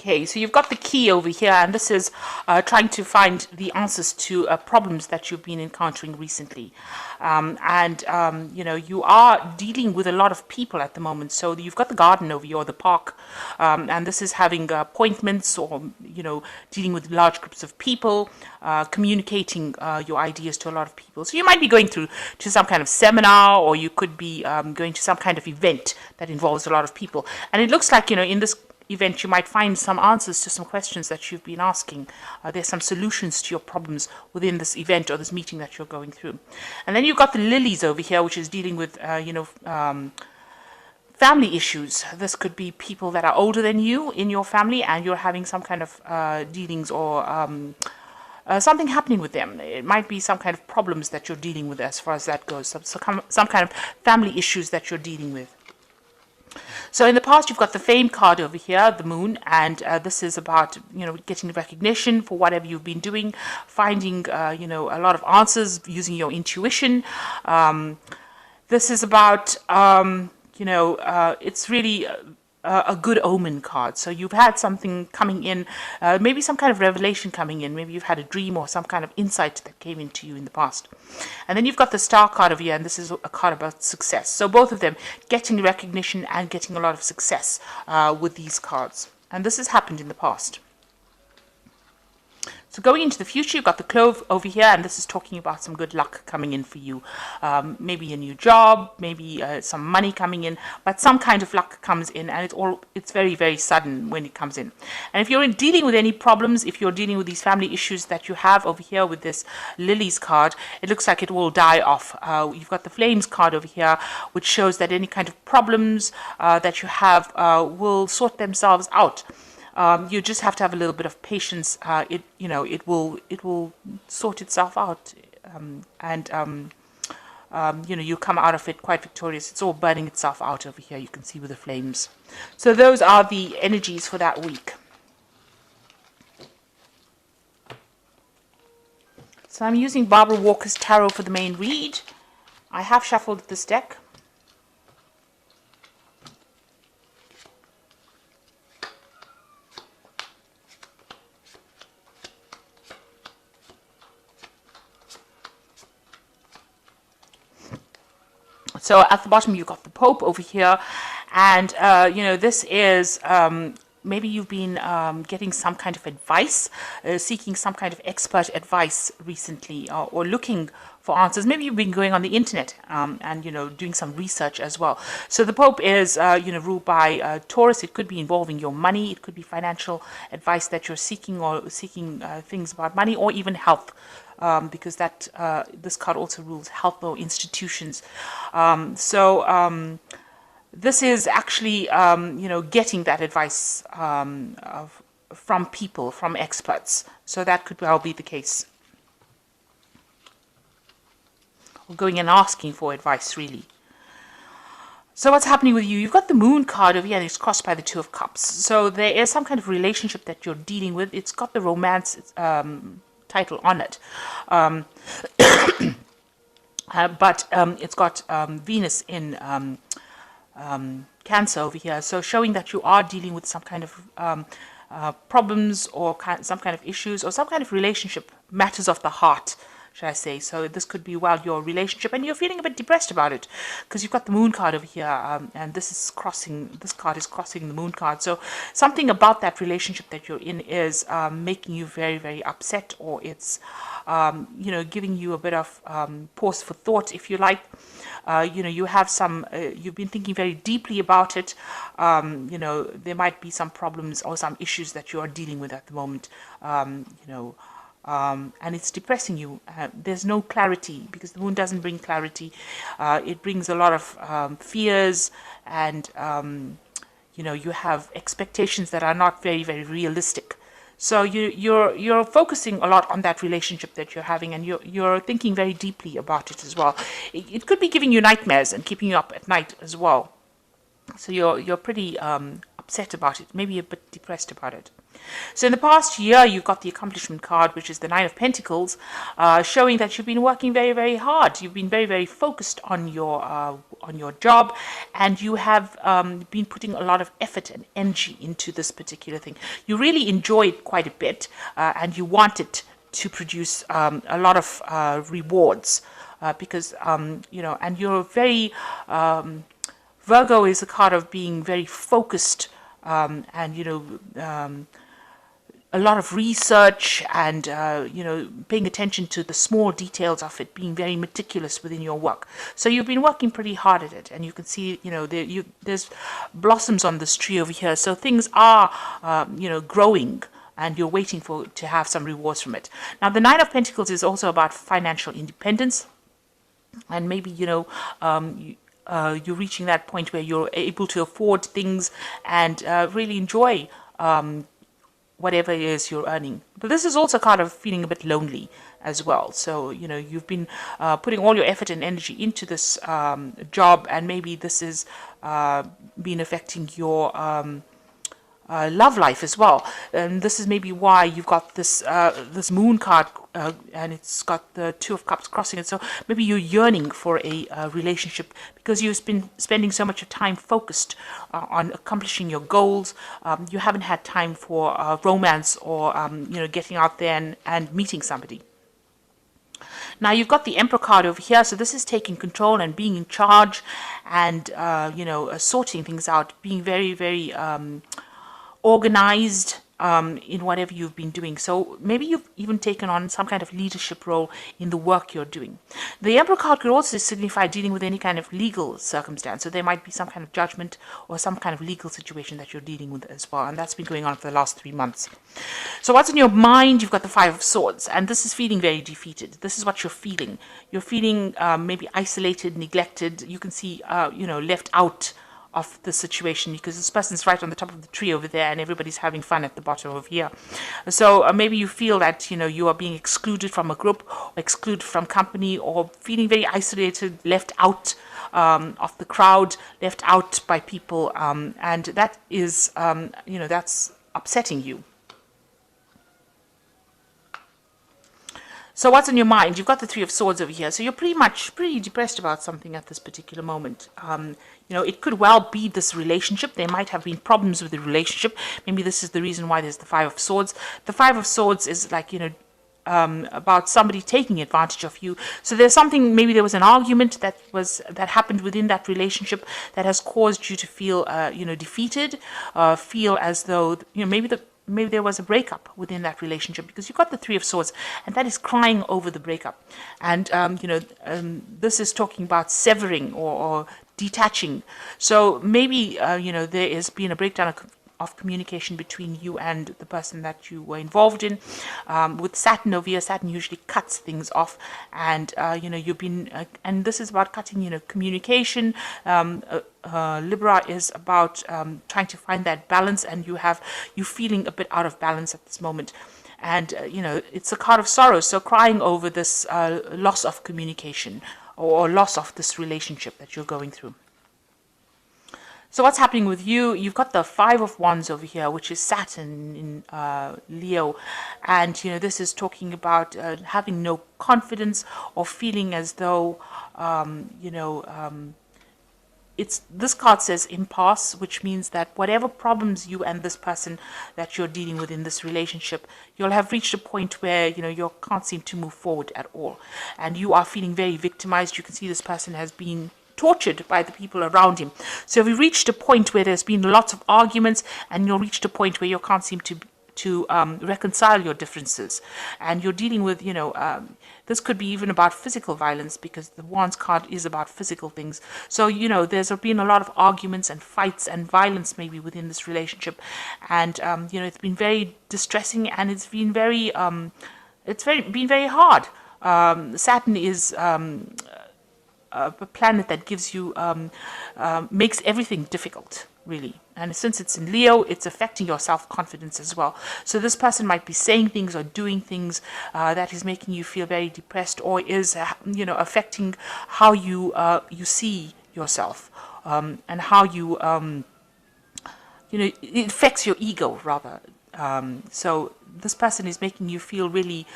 Okay, so you've got the key over here, and this is trying to find the answers to problems that you've been encountering recently. You know, you are dealing with a lot of people at the moment. So you've got the garden over here, or the park, and this is having appointments, or, you know, dealing with large groups of people, communicating your ideas to a lot of people. So you might be going to some kind of seminar, or you could be going to some kind of event that involves a lot of people. And it looks like, you know, in this event, you might find some answers to some questions that you've been asking. There's some solutions to your problems within this event or this meeting that you're going through. And then you've got the lilies over here, which is dealing with, family issues. This could be people that are older than you in your family, and you're having some kind of dealings, or something happening with them. It might be some kind of problems that you're dealing with as far as that goes. Some kind of family issues that you're dealing with. So in the past, you've got the fame card over here, the moon, and this is about, you know, getting recognition for whatever you've been doing, finding, you know, a lot of answers using your intuition. This is about, it's really a good omen card. So you've had something coming in, maybe some kind of revelation coming in. Maybe you've had a dream or some kind of insight that came into you in the past. And then you've got the star card over here, and this is a card about success. So both of them, getting recognition and getting a lot of success with these cards. And this has happened in the past. So going into the future, you've got the clove over here, and this is talking about some good luck coming in for you. Maybe a new job, maybe some money coming in, but some kind of luck comes in, and it's very, very sudden when it comes in. And if you're dealing with any problems, if you're dealing with these family issues that you have over here with this lilies card, it looks like it will die off. You've got the flames card over here, which shows that any kind of problems that you have will sort themselves out. You just have to have a little bit of patience. It will sort itself out, you come out of it quite victorious. It's all burning itself out over here. You can see with the flames. So those are the energies for that week. So I'm using Barbara Walker's tarot for the main read. I have shuffled this deck. So at the bottom, you've got the Pope over here, and this is maybe you've been getting some kind of advice, seeking some kind of expert advice recently, or looking for answers. Maybe you've been going on the internet and doing some research as well. So the Pope is ruled by Taurus. It could be involving your money. It could be financial advice that you're seeking, or seeking things about money, or even health. Because this card also rules health or institutions. This is actually, getting that advice from people, from experts. So that could well be the case. Or going and asking for advice, really. So what's happening with you? You've got the Moon card over here, and it's crossed by the Two of Cups. So there is some kind of relationship that you're dealing with. It's got the romance title on it, but it's got Venus in Cancer over here, so showing that you are dealing with some kind of problems, or some kind of issues, or some kind of relationship, matters of the heart, should I say. So this could be, well, your relationship, and you're feeling a bit depressed about it, because you've got the Moon card over here, and this card is crossing the Moon card. So something about that relationship that you're in is making you very, very upset, or it's giving you a bit of pause for thought, if you like. You have you've been thinking very deeply about it. There might be some problems or some issues that you are dealing with at the moment, and it's depressing you. There's no clarity, because the moon doesn't bring clarity. It brings a lot of fears, and you have expectations that are not very, very realistic. So you're focusing a lot on that relationship that you're having, and you're thinking very deeply about it as well. It could be giving you nightmares and keeping you up at night as well. So you're pretty upset about it, maybe a bit depressed about it. So in the past year, you've got the accomplishment card, which is the Nine of Pentacles, showing that you've been working very, very hard. You've been very, very focused on your job, and you have been putting a lot of effort and energy into this particular thing. You really enjoy it quite a bit, and you want it to produce a lot of rewards, because and you're very Virgo is a card of being very focused, and a lot of research, and paying attention to the small details of it, being very meticulous within your work. So you've been working pretty hard at it, and you can see there's blossoms on this tree over here. So things are growing, and you're waiting to have some rewards from it. Now the Nine of Pentacles is also about financial independence, and maybe you're reaching that point where you're able to afford things and really enjoy whatever it is you're earning. But this is also kind of feeling a bit lonely as well. So, you've been putting all your effort and energy into this job, and maybe this is been affecting your love life as well. And this is maybe why you've got this this moon card, and it's got the Two of Cups crossing it. So maybe you're yearning for a relationship because you've been spending so much of time focused on accomplishing your goals. You haven't had time for romance or getting out there and meeting somebody. Now you've got the Emperor card over here, so this is taking control and being in charge, and sorting things out, being very, very organized in whatever you've been doing. So maybe you've even taken on some kind of leadership role in the work you're doing. The Emperor card could also signify dealing with any kind of legal circumstance. So there might be some kind of judgment or some kind of legal situation that you're dealing with as well. And that's been going on for the last 3 months. So what's in your mind? You've got the Five of Swords, and this is feeling very defeated. This is what you're feeling. You're feeling maybe isolated, neglected. You can see, left out of the situation, because this person's right on the top of the tree over there and everybody's having fun at the bottom over here. So maybe you feel that you are being excluded from a group, or excluded from company, or feeling very isolated, left out of the crowd, left out by people, and that is that's upsetting you. So what's on your mind? You've got the Three of Swords over here. So you're pretty depressed about something at this particular moment. It could well be this relationship. There might have been problems with the relationship. Maybe this is the reason why there's the Five of Swords. The Five of Swords is like, about somebody taking advantage of you. So there's something, maybe there was an argument that happened within that relationship that has caused you to feel, defeated, feel as though, maybe there was a breakup within that relationship, because you've got the Three of Swords, and that is crying over the breakup. And, this is talking about severing or detaching. So maybe, there has been a breakdown of communication between you and the person that you were involved in. With Saturn over here, Saturn usually cuts things off, and you've been, and this is about cutting, communication. Libra is about trying to find that balance, and you feeling a bit out of balance at this moment. And it's a card of sorrow, so crying over this loss of communication or loss of this relationship that you're going through. So what's happening with you? You've got the Five of Wands over here, which is Saturn in Leo. And, this is talking about having no confidence, or feeling as though, this card says impasse, which means that whatever problems you and this person that you're dealing with in this relationship, you'll have reached a point where, you can't seem to move forward at all. And you are feeling very victimized. You can see this person has been tortured by the people around him. So we reached a point where there's been lots of arguments, and you'll reach a point where you can't seem to reconcile your differences, and you're dealing with this could be even about physical violence, because the Wands card is about physical things. So there's been a lot of arguments and fights and violence maybe within this relationship, and it's been very distressing, and it's been very been very hard. Saturn is a planet that gives you makes everything difficult, really. And since it's in Leo, it's affecting your self-confidence as well. So this person might be saying things or doing things that is making you feel very depressed, or is affecting how you see yourself, and how you it affects your ego rather. So this person is making you feel really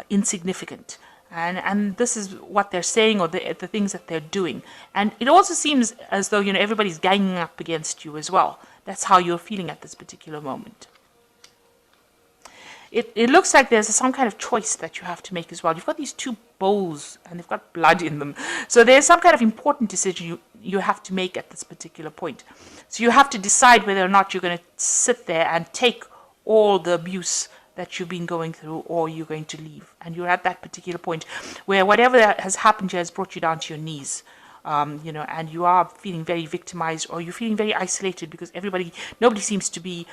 insignificant. And this is what they're saying, or the things that they're doing. And it also seems as though, everybody's ganging up against you as well. That's how you're feeling at this particular moment. It looks like there's some kind of choice that you have to make as well. You've got these two bowls and they've got blood in them. So there's some kind of important decision you have to make at this particular point. So you have to decide whether or not you're going to sit there and take all the abuse that you've been going through, or you're going to leave. And you're at that particular point where whatever has happened here has brought you down to your knees. And you are feeling very victimized, or you're feeling very isolated because nobody seems to be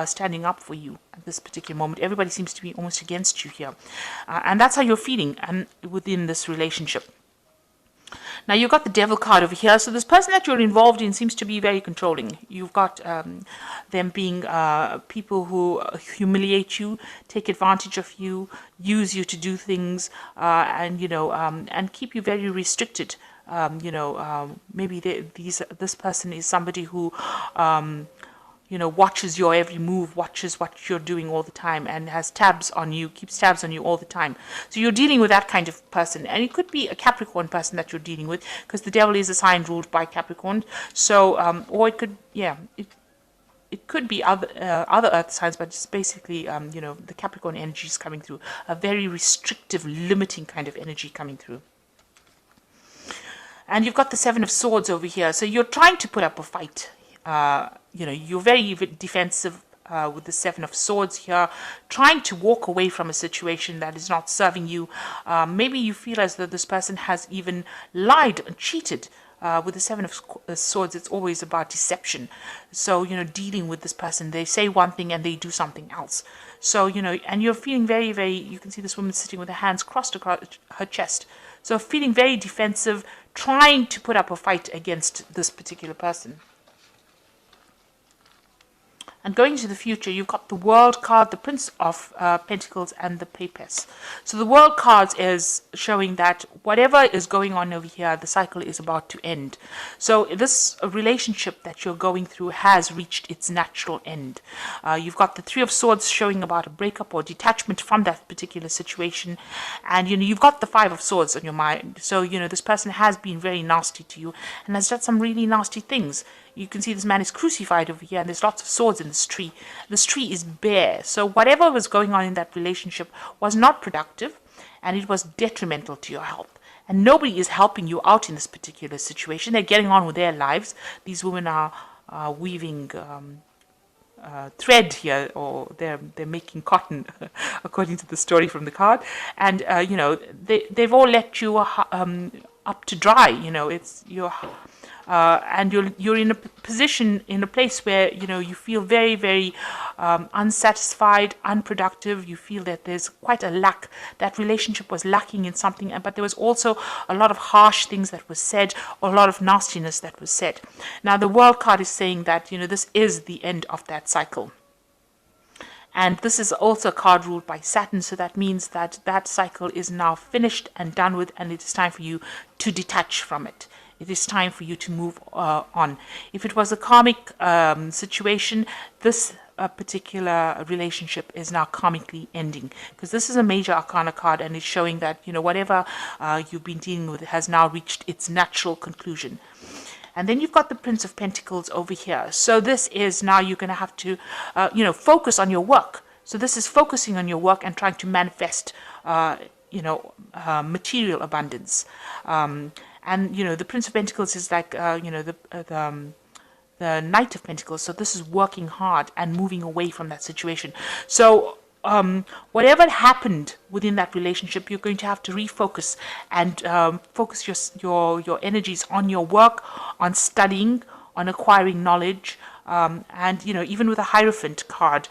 standing up for you at this particular moment. Everybody seems to be almost against you here. And that's how you're feeling within this relationship. Now, you've got the devil card over here. So this person that you're involved in seems to be very controlling. You've got them being people who humiliate you, take advantage of you, use you to do things, and keep you very restricted. Maybe this person is somebody who, watches your every move, watches what you're doing all the time, and has tabs on you, keeps tabs on you all the time. So you're dealing with that kind of person. And it could be a Capricorn person that you're dealing with, because the devil is a sign ruled by Capricorn. So, or it could, it could be other earth signs, but it's basically, the Capricorn energy is coming through. A very restrictive, limiting kind of energy coming through. And you've got the Seven of Swords over here. So you're trying to put up a fight. You're very defensive with the Seven of Swords here, trying to walk away from a situation that is not serving you. Maybe you feel as though this person has even lied and cheated. With the Seven of Swords, it's always about deception. So, dealing with this person, they say one thing and they do something else. So, and you're feeling very, very, you can see this woman sitting with her hands crossed across her chest. So feeling very defensive, trying to put up a fight against this particular person. And going to the future, you've got the World card, the Prince of Pentacles, and the Papess. So the World card is showing that whatever is going on over here, the cycle is about to end. So this relationship that you're going through has reached its natural end. You've got the Three of Swords showing about a breakup or detachment from that particular situation. And, you've got the Five of Swords on your mind. So, this person has been very nasty to you and has done some really nasty things. You can see this man is crucified over here, and there's lots of swords in this tree. This tree is bare. So whatever was going on in that relationship was not productive, and it was detrimental to your health. And nobody is helping you out in this particular situation. They're getting on with their lives. These women are weaving thread here, or they're making cotton, according to the story from the card. And they've all let you up to dry. And you're in a position, in a place where you feel very, very unsatisfied, unproductive. You feel that there's quite a lack. That relationship was lacking in something, but there was also a lot of harsh things that was said, or a lot of nastiness that was said. Now the World card is saying that this is the end of that cycle. And this is also a card ruled by Saturn, so that means that that cycle is now finished and done with, and it is time for you to detach from it. It is time for you to move on. If it was a karmic situation, this particular relationship is now karmically ending, because this is a major arcana card, and it's showing that whatever you've been dealing with has now reached its natural conclusion. And then you've got the Prince of Pentacles over here. So this is now you're going to have to, focus on your work. So this is focusing on your work and trying to manifest, material abundance. And, the Prince of Pentacles is like, the Knight of Pentacles. So this is working hard and moving away from that situation. So whatever happened within that relationship, you're going to have to refocus and focus your energies on your work, on studying, on acquiring knowledge. And, even with a Hierophant card,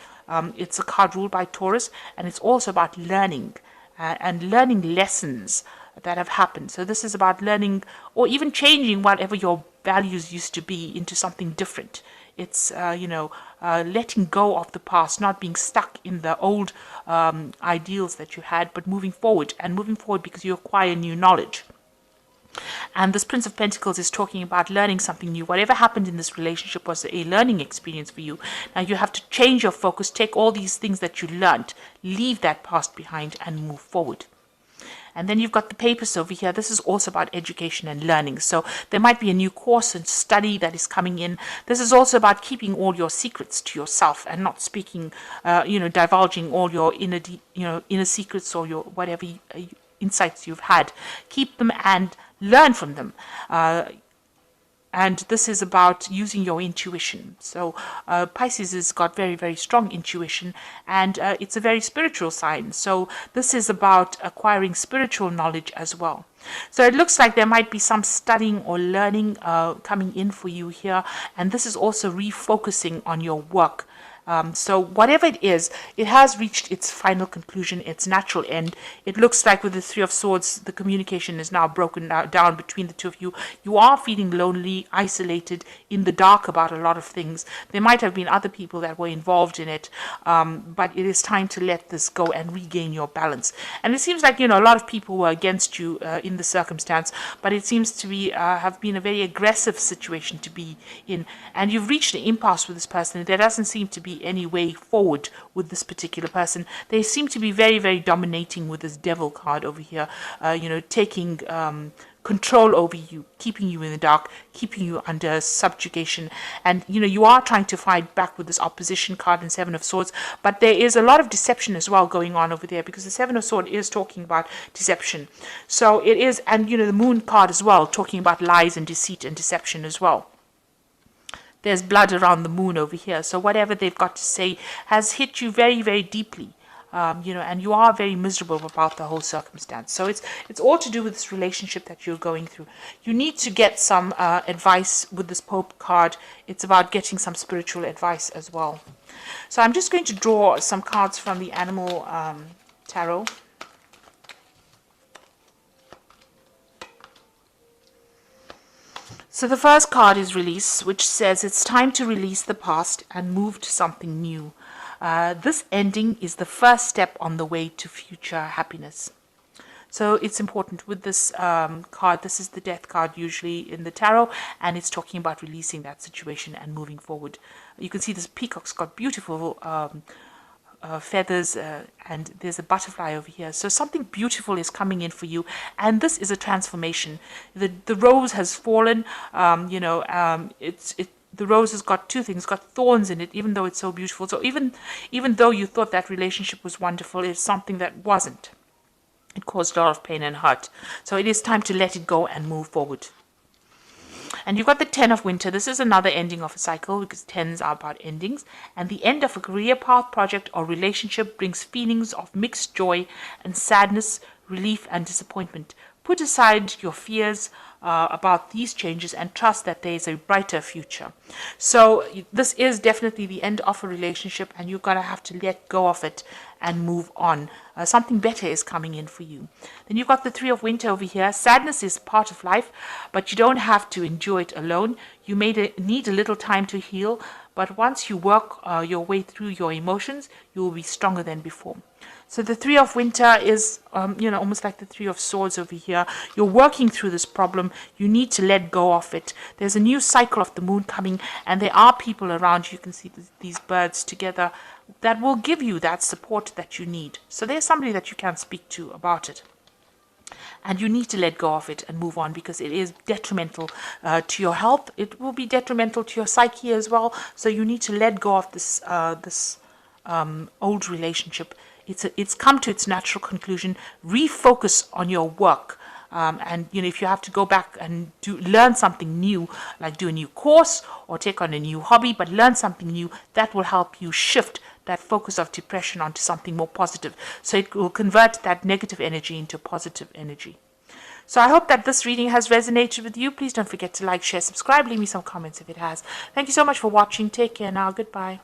it's a card ruled by Taurus, and it's also about learning and learning lessons that have happened. So this is about learning, or even changing whatever your values used to be into something different. It's letting go of the past, not being stuck in the old ideals that you had, but moving forward because you acquire new knowledge. And this Prince of Pentacles is talking about learning something new. Whatever happened in this relationship was a learning experience for you. Now you have to change your focus, take all these things that you learned, leave that past behind and move forward. And then you've got the papers over here. This is also about education and learning. So there might be a new course and study that is coming in. This is also about keeping all your secrets to yourself and not speaking, divulging all your inner secrets or your whatever insights you've had. Keep them and learn from them. And this is about using your intuition. So Pisces has got very, very strong intuition, and it's a very spiritual sign. So this is about acquiring spiritual knowledge as well. So it looks like there might be some studying or learning coming in for you here. And this is also refocusing on your work. So whatever it is, it has reached its final conclusion, its natural end. It looks like with the Three of Swords, the communication is now broken down between the two of you. You are feeling lonely, isolated, in the dark about a lot of things. There might have been other people that were involved in it, but it is time to let this go and regain your balance. And it seems like, a lot of people were against you in the circumstance, but it seems to be have been a very aggressive situation to be in. And you've reached an impasse with this person. There doesn't seem to be any way forward with this particular person. They seem to be very, very dominating with this Devil card over here, taking control over you, keeping you in the dark, keeping you under subjugation. And you are trying to fight back with this opposition card and Seven of Swords, but there is a lot of deception as well going on over there, because the Seven of Swords is talking about deception. So it is, and the Moon card as well, talking about lies and deceit and deception as well. There's blood around the moon over here. So whatever they've got to say has hit you very, very deeply. And you are very miserable about the whole circumstance. So it's all to do with this relationship that you're going through. You need to get some advice with this Pope card. It's about getting some spiritual advice as well. So I'm just going to draw some cards from the Animal Tarot. So the first card is Release, which says it's time to release the past and move to something new. This ending is the first step on the way to future happiness. So it's important with this card. This is the Death card usually in the tarot, and it's talking about releasing that situation and moving forward. You can see this peacock's got beautiful feathers, and there's a butterfly over here. So something beautiful is coming in for you, and this is a transformation. The rose has fallen. The rose has got two things, got thorns in it, even though it's so beautiful. So even though you thought that relationship was wonderful, it's something that wasn't. It caused a lot of pain and hurt. So it is time to let it go and move forward. And you've got the Ten of Winter. This is another ending of a cycle, because tens are about endings. And the end of a career path, project, or relationship brings feelings of mixed joy and sadness, relief and disappointment. Put aside your fears about these changes and trust that there is a brighter future. So this is definitely the end of a relationship, and you're going to have to let go of it and move on. Something better is coming in for you. Then you've got the Three of Winter over here. Sadness is part of life, but you don't have to endure it alone. You may need a little time to heal, but once you work your way through your emotions, you will be stronger than before. So the Three of Winter is, almost like the Three of Swords over here. You're working through this problem. You need to let go of it. There's a new cycle of the moon coming, and there are people around you. You can see these birds together that will give you that support that you need. So there's somebody that you can speak to about it. And you need to let go of it and move on, because it is detrimental to your health. It will be detrimental to your psyche as well. So you need to let go of this old relationship. It's come to its natural conclusion. Refocus on your work. And if you have to go back and learn something new, like do a new course or take on a new hobby, but learn something new, that will help you shift that focus of depression onto something more positive. So it will convert that negative energy into positive energy. So I hope that this reading has resonated with you. Please don't forget to like, share, subscribe, leave me some comments if it has. Thank you so much for watching. Take care now. Goodbye.